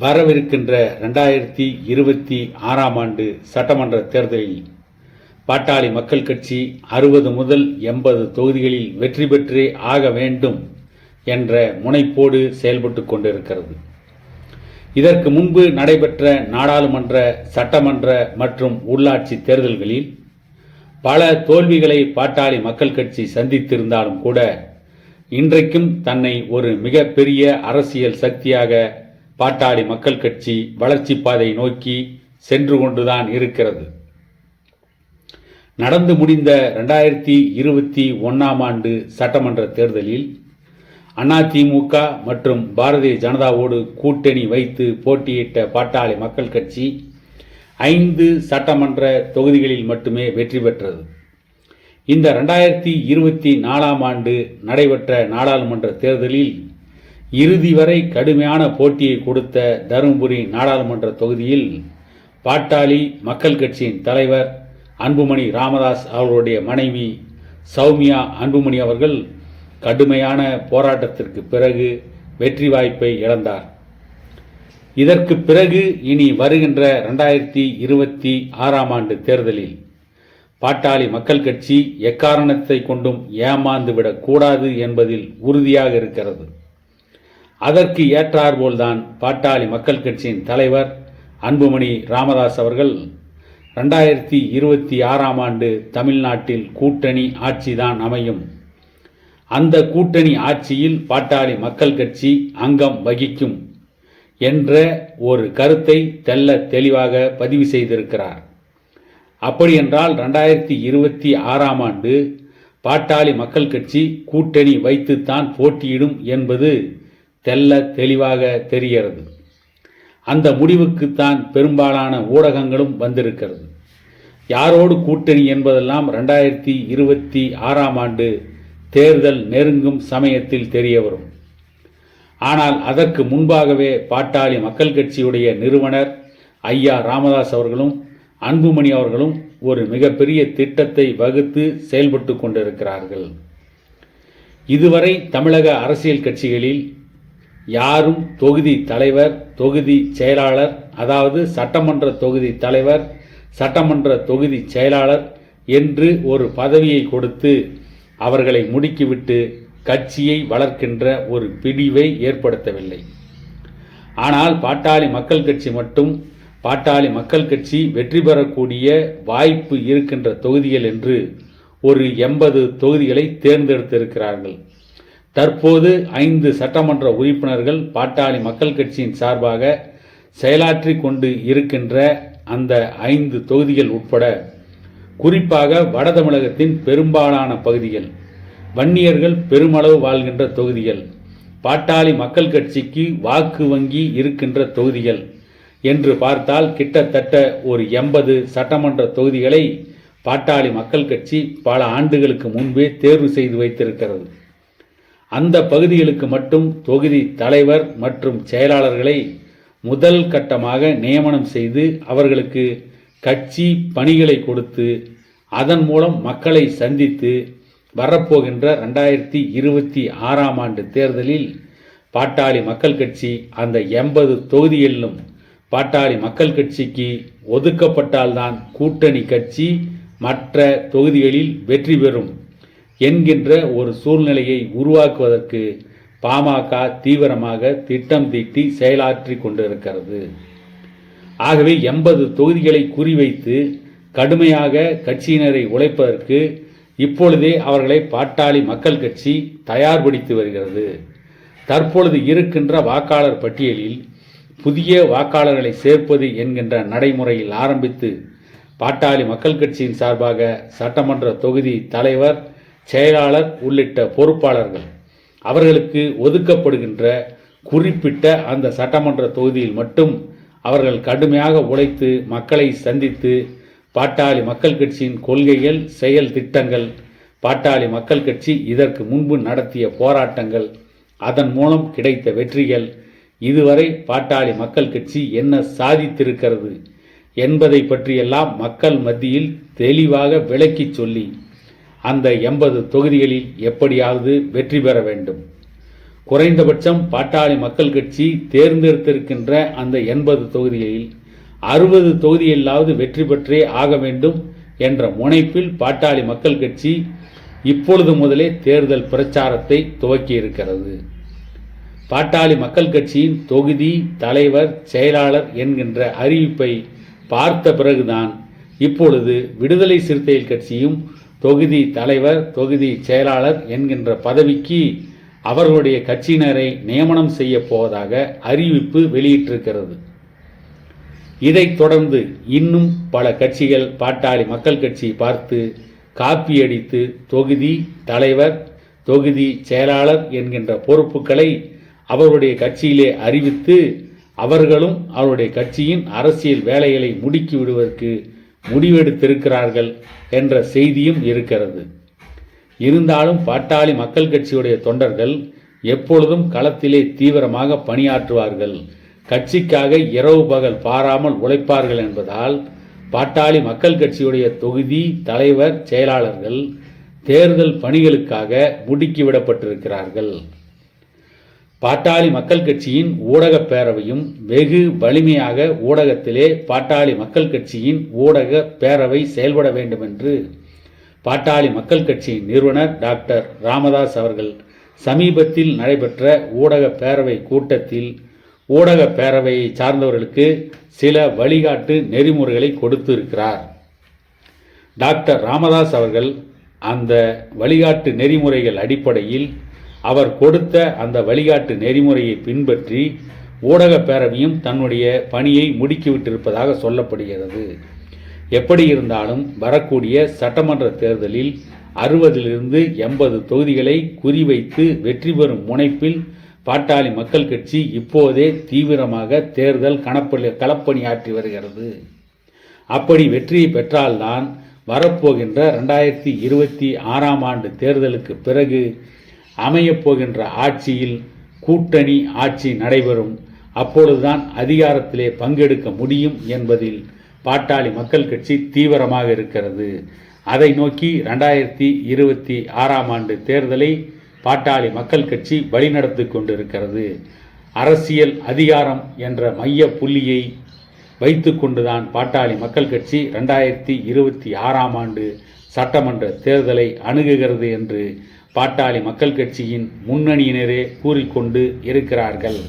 வரவிருக்கின்ற 2026ஆம் ஆண்டு சட்டமன்ற தேர்தலில் பாட்டாளி மக்கள் கட்சி 60 முதல் 80 தொகுதிகளில் வெற்றி பெற்றே ஆக வேண்டும் என்ற முனைப்போடு செயல்பட்டு கொண்டிருக்கிறது. இதற்கு முன்பு நடைபெற்ற நாடாளுமன்ற, சட்டமன்ற மற்றும் உள்ளாட்சி தேர்தல்களில் பல தோல்விகளை பாட்டாளி மக்கள் கட்சி சந்தித்திருந்தாலும் கூட இன்றைக்கும் தன்னை ஒரு மிகப்பெரிய அரசியல் சக்தியாக பாட்டாளி மக்கள் கட்சி வளர்ச்சி பாதை நோக்கி சென்று கொண்டுதான் இருக்கிறது. நடந்து முடிந்த 2021ஆம் ஆண்டு சட்டமன்ற தேர்தலில் அதிமுக மற்றும் பாரதிய ஜனதாவோடு கூட்டணி வைத்து போட்டியிட்ட பாட்டாளி மக்கள் கட்சி 5 சட்டமன்ற தொகுதிகளில் மட்டுமே வெற்றி பெற்றது. இந்த 2024ஆம் ஆண்டு நடைபெற்ற நாடாளுமன்ற தேர்தலில் இறுதி வரை கடுமையான போட்டியை கொடுத்த தருமபுரி நாடாளுமன்ற தொகுதியில் பாட்டாளி மக்கள் கட்சியின் தலைவர் அன்புமணி ராமதாஸ் அவர்களுடைய மனைவி சௌமியா அன்புமணி அவர்கள் கடுமையான போராட்டத்திற்கு பிறகு வெற்றி வாய்ப்பை இழந்தார். இதற்கு பிறகு இனி வருகின்ற 2026ஆம் ஆண்டு தேர்தலில் பாட்டாளி மக்கள் கட்சி எக்காரணத்தை கொண்டும் ஏமாந்துவிடக் கூடாது என்பதில் உறுதியாக இருக்கிறது. அதற்கு ஏற்றாற்போல்தான் பாட்டாளி மக்கள் கட்சியின் தலைவர் அன்புமணி ராமதாஸ் அவர்கள் 2026ஆம் ஆண்டு தமிழ்நாட்டில் கூட்டணி ஆட்சிதான் அமையும், அந்த கூட்டணி ஆட்சியில் பாட்டாளி மக்கள் கட்சி அங்கம் வகிக்கும் என்ற ஒரு கருத்தை தெல்ல தெளிவாக பதிவு செய்திருக்கிறார். அப்படியென்றால் 2026ஆம் ஆண்டு பாட்டாளி மக்கள் கட்சி கூட்டணி வைத்துத்தான் போட்டியிடும் என்பது தெல்ல தெளிவாக தெரிகிறது. அந்த முடிவுக்குத்தான் பெரும்பாலான ஊடகங்களும் வந்திருக்கிறது. யாரோடு கூட்டணி என்பதெல்லாம் 2026ஆம் ஆண்டு தேர்தல் நெருங்கும் சமயத்தில் தெரிய வரும். ஆனால் அதற்கு முன்பாகவே பாட்டாளி மக்கள் கட்சியுடைய நிறுவனர் ஐயா ராமதாஸ் அவர்களும் அன்புமணி அவர்களும் ஒரு மிகப்பெரிய திட்டத்தை வகுத்து செயல்பட்டு கொண்டிருக்கிறார்கள். இதுவரை தமிழக அரசியல் கட்சிகளில் யாரும் தொகுதி தலைவர், தொகுதி செயலாளர், அதாவது சட்டமன்ற தொகுதி தலைவர், சட்டமன்ற தொகுதி செயலாளர் என்று ஒரு பதவியை கொடுத்து அவர்களை முடுக்கிவிட்டு கட்சியை வளர்க்கின்ற ஒரு பிடிவை ஏற்படுத்தவில்லை. ஆனால் பாட்டாளி மக்கள் கட்சி மட்டும் பாட்டாளி மக்கள் கட்சி வெற்றி பெறக்கூடிய வாய்ப்பு இருக்கின்ற தொகுதிகள் என்று ஒரு 80 தொகுதிகளை தேர்ந்தெடுத்திருக்கிறார்கள். தற்போது 5 சட்டமன்ற உறுப்பினர்கள் பாட்டாளி மக்கள் கட்சியின் சார்பாக செயலாற்றி கொண்டு இருக்கின்ற அந்த 5 தொகுதிகள் உட்பட குறிப்பாக வட தமிழகத்தின் பெரும்பாலான பகுதிகள், வன்னியர்கள் பெருமளவு வாழ்கின்ற தொகுதிகள், பாட்டாளி மக்கள் கட்சிக்கு வாக்கு வங்கி இருக்கின்ற தொகுதிகள் என்று பார்த்தால் கிட்டத்தட்ட ஒரு 80 சட்டமன்ற தொகுதிகளை பாட்டாளி மக்கள் கட்சி பல ஆண்டுகளுக்கு முன்பே தேர்வு செய்து வைத்திருக்கிறது. அந்த பகுதிகளுக்கு மட்டும் தொகுதி தலைவர் மற்றும் செயலாளர்களை முதல் கட்டமாக நியமனம் செய்து அவர்களுக்கு கட்சி பணிகளை கொடுத்து அதன் மூலம் மக்களை சந்தித்து வரப்போகின்ற 2026ஆம் ஆண்டு தேர்தலில் பாட்டாளி மக்கள் கட்சி அந்த 80 தொகுதிகளிலும் பாட்டாளி மக்கள் கட்சிக்கு ஒதுக்கப்பட்டால்தான் கூட்டணி கட்சி மற்ற தொகுதிகளில் வெற்றி பெறும் என்கின்ற ஒரு சூழ்நிலையை உருவாக்குவதற்கு பாமக தீவிரமாக திட்டம் தீட்டி செயலாற்றி கொண்டிருக்கிறது. ஆகவே 80 தொகுதிகளை குறிவைத்து கடுமையாக கட்சியினரை உழைப்பதற்கு இப்பொழுதே அவர்களை பாட்டாளி மக்கள் கட்சி தயார்படுத்தி வருகிறது. தற்பொழுது இருக்கின்ற வாக்காளர் பட்டியலில் புதிய வாக்காளர்களை சேர்ப்பது என்கின்ற நடைமுறையில் ஆரம்பித்து பாட்டாளி மக்கள் கட்சியின் சார்பாக சட்டமன்ற தொகுதி தலைவர், செயலாளர் உள்ளிட்ட பொறுப்பாளர்கள் அவர்களுக்கு ஒதுக்கப்படுகின்ற குறிப்பிட்ட அந்த சட்டமன்ற தொகுதியில் மட்டும் அவர்கள் கடுமையாக உழைத்து மக்களை சந்தித்து பாட்டாளி மக்கள் கட்சியின் கொள்கைகள், செயல் திட்டங்கள், பாட்டாளி மக்கள் கட்சி இதற்கு முன்பு நடத்திய போராட்டங்கள், அதன் மூலம் கிடைத்த வெற்றிகள், இதுவரை பாட்டாளி மக்கள் கட்சி என்ன சாதித்திருக்கிறது என்பதை பற்றியெல்லாம் மக்கள் மத்தியில் தெளிவாக விளக்கி சொல்லி அந்த 80 தொகுதிகளில் எப்படியாவது வெற்றி பெற வேண்டும். குறைந்தபட்சம் பாட்டாளி மக்கள் கட்சி தேர்ந்தெடுத்திருக்கின்ற அந்த 80 தொகுதிகளில் 60 தொகுதிகளிலாவது வெற்றி பெற்றே ஆக வேண்டும் என்ற முனைப்பில் பாட்டாளி மக்கள் கட்சி இப்பொழுது முதலே தேர்தல் பிரச்சாரத்தை துவக்கி இருக்கிறது. பாட்டாளி மக்கள் கட்சியின் தொகுதி தலைவர், செயலாளர் என்கின்ற அறிவிப்பை பார்த்த பிறகுதான் இப்பொழுது விடுதலை சிறுத்தைகள் கட்சியும் தொகுதி தலைவர், தொகுதி செயலாளர் என்கின்ற பதவிக்கு அவர்களுடைய கட்சியினரை நியமனம் செய்ய போவதாக அறிவிப்பு வெளியிட்டிருக்கிறது. இதைத் தொடர்ந்து இன்னும் பல கட்சிகள் பாட்டாளி மக்கள் கட்சி பார்த்து காப்பியடித்து தொகுதி தலைவர், தொகுதி செயலாளர் என்கின்ற பொறுப்புகளை அவருடைய கட்சியிலே அறிவித்து அவர்களும் அவருடைய கட்சியின் அரசியல் வேலைகளை முடுக்கி விடுவதற்கு முடிவெடுத்திருக்கிறார்கள் என்ற செய்தியும் இருக்கிறது. இருந்தாலும் பாட்டாளி மக்கள் கட்சியுடைய தொண்டர்கள் எப்பொழுதும் களத்திலே தீவிரமாக பணியாற்றுவார்கள், கட்சிக்காக இரவு பகல் பாராமல் உழைப்பார்கள் என்பதால் பாட்டாளி மக்கள் கட்சியுடைய தொகுதி தலைவர், செயலாளர்கள் தேர்தல் பணிகளுக்காக முடுக்கிவிடப்பட்டிருக்கிறார்கள். பாட்டாளி மக்கள் கட்சியின் ஊடக பேரவையும் வெகு வலிமையாக ஊடகத்திலே பாட்டாளி மக்கள் கட்சியின் ஊடக பேரவை செயல்பட வேண்டும் என்று பாட்டாளி மக்கள் கட்சியின் நிறுவனர் டாக்டர் ராமதாஸ் அவர்கள் சமீபத்தில் நடைபெற்ற ஊடக பேரவை கூட்டத்தில் ஊடக பேரவையை சார்ந்தவர்களுக்கு சில வழிகாட்டு நெறிமுறைகளை கொடுத்து இருக்கிறார். டாக்டர் ராமதாஸ் அவர்கள் அந்த வழிகாட்டு நெறிமுறைகள் அடிப்படையில் அவர் கொடுத்த அந்த வழிகாட்டு நெறிமுறையை பின்பற்றி ஊடக பேரவையும் தன்னுடைய பணியை முடுக்கிவிட்டிருப்பதாக சொல்லப்படுகிறது. எப்படி இருந்தாலும் வரக்கூடிய சட்டமன்ற தேர்தலில் 60லிருந்து 80 தொகுதிகளை குறிவைத்து வெற்றி பெறும் முனைப்பில் பாட்டாளி மக்கள் கட்சி இப்போதே தீவிரமாக தேர்தல் களப்பணியாற்றி வருகிறது. அப்படி வெற்றியை பெற்றால்தான் வரப்போகின்ற 2026ஆம் ஆண்டு தேர்தலுக்கு பிறகு அமையப்போகின்ற ஆட்சியில் கூட்டணி ஆட்சி நடைபெறும். அப்பொழுதுதான் அதிகாரத்திலே பங்கெடுக்க முடியும் என்பதில் பாட்டாளி மக்கள் கட்சி தீவிரமாக இருக்கிறது. அதை நோக்கி 2026ஆம் ஆண்டு தேர்தலை பாட்டாளி மக்கள் கட்சி வழிநடத்தி கொண்டிருக்கிறது. அரசியல் அதிகாரம் என்ற மைய புள்ளியை வைத்து கொண்டுதான் பாட்டாளி மக்கள் கட்சி 2026ஆம் ஆண்டு சட்டமன்ற தேர்தலை அணுகுகிறது என்று பாட்டாளி மக்கள் கட்சியின் முன்னணியினரே கூறிக்கொண்டு இருக்கிறார்கள்.